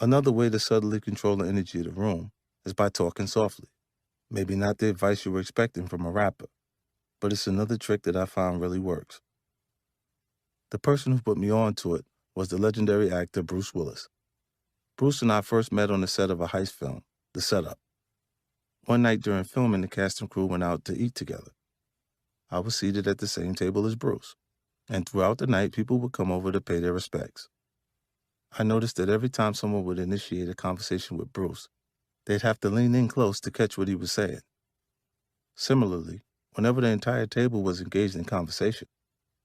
Another way to subtly control the energy of the room is by talking softly. Maybe not the advice you were expecting from a rapper, but it's another trick that I found really works. The person who put me on to it was the legendary actor Bruce Willis. Bruce and I first met on the set of a heist film, The Setup. One night during filming, the cast and crew went out to eat together. I was seated at the same table as Bruce, and throughout the night, people would come over to pay their respects. I noticed that every time someone would initiate a conversation with Bruce, they'd have to lean in close to catch what he was saying. Similarly, whenever the entire table was engaged in conversation,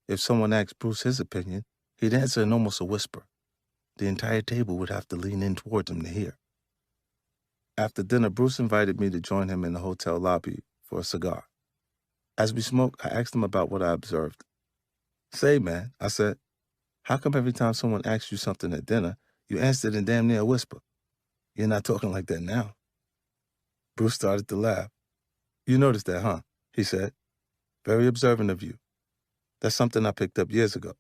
if someone asked Bruce his opinion, he'd answer in almost a whisper. The entire table would have to lean in towards him to hear. After dinner, Bruce invited me to join him in the hotel lobby for a cigar. As we smoked, I asked him about what I observed. "Say, man," I said, "how come every time someone asks you something at dinner, you answer it in damn near a whisper? You're not talking like that now." Bruce started to laugh. "You noticed that, huh?" he said. "Very observant of you. That's something I picked up years ago.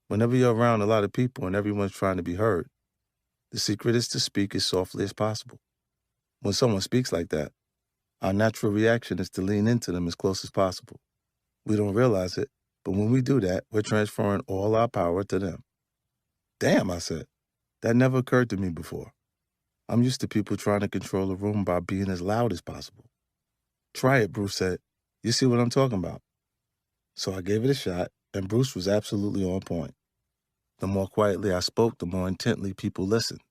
Whenever you're around a lot of people and everyone's trying to be heard, the secret is to speak as softly as possible. When someone speaks like that, our natural reaction is to lean into them as close as possible. We don't realize it, but when we do that, we're transferring all our power to them." "Damn," I said. "That never occurred to me before. I'm used to people trying to control a room by being as loud as possible." "Try it," Bruce said. "You see what I'm talking about." So I gave it a shot, and Bruce was absolutely on point. The more quietly I spoke, the more intently people listened.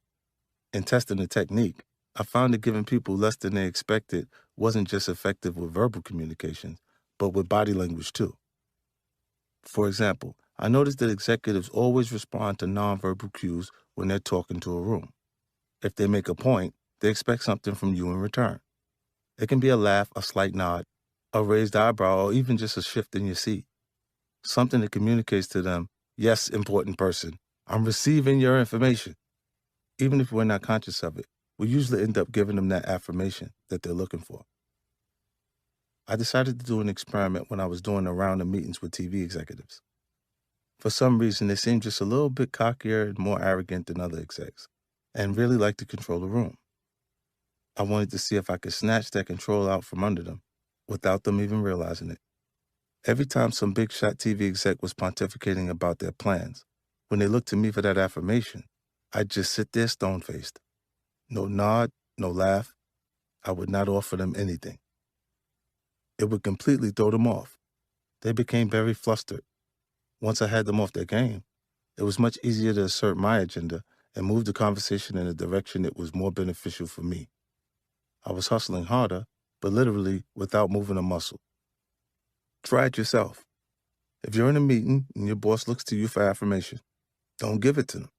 In testing the technique, I found that giving people less than they expected wasn't just effective with verbal communication, but with body language too. For example, I noticed that executives always respond to nonverbal cues when they're talking to a room. If they make a point, they expect something from you in return. It can be a laugh, a slight nod, a raised eyebrow, or even just a shift in your seat. Something that communicates to them, "Yes, important person, I'm receiving your information." Even if we're not conscious of it, we usually end up giving them that affirmation that they're looking for. I decided to do an experiment when I was doing a round of meetings with TV executives. For some reason, they seemed just a little bit cockier and more arrogant than other execs, and really liked to control the room. I wanted to see if I could snatch that control out from under them without them even realizing it. Every time some big shot TV exec was pontificating about their plans, when they looked to me for that affirmation, I'd just sit there stone-faced. No nod, no laugh. I would not offer them anything. It would completely throw them off. They became very flustered. Once I had them off their game, it was much easier to assert my agenda and move the conversation in a direction that was more beneficial for me. I was hustling harder, but literally without moving a muscle. Try it yourself. If you're in a meeting and your boss looks to you for affirmation, don't give it to them.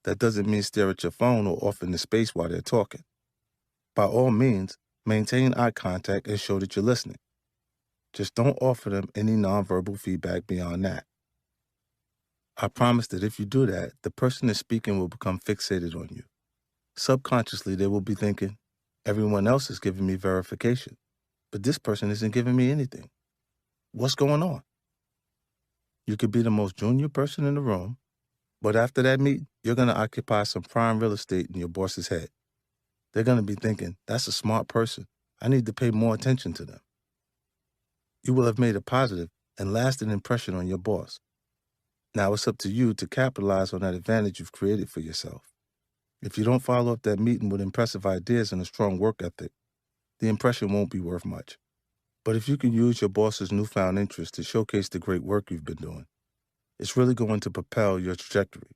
That doesn't mean stare at your phone or off into space while they're talking. By all means, maintain eye contact and show that you're listening. Just don't offer them any nonverbal feedback beyond that. I promise that if you do that, the person that's speaking will become fixated on you. Subconsciously, they will be thinking, "Everyone else is giving me verification, but this person isn't giving me anything. What's going on?" You could be the most junior person in the room, but after that meeting, you're going to occupy some prime real estate in your boss's head. They're going to be thinking, "That's a smart person. I need to pay more attention to them." You will have made a positive and lasting impression on your boss. Now it's up to you to capitalize on that advantage you've created for yourself. If you don't follow up that meeting with impressive ideas and a strong work ethic, the impression won't be worth much. But if you can use your boss's newfound interest to showcase the great work you've been doing, it's really going to propel your trajectory.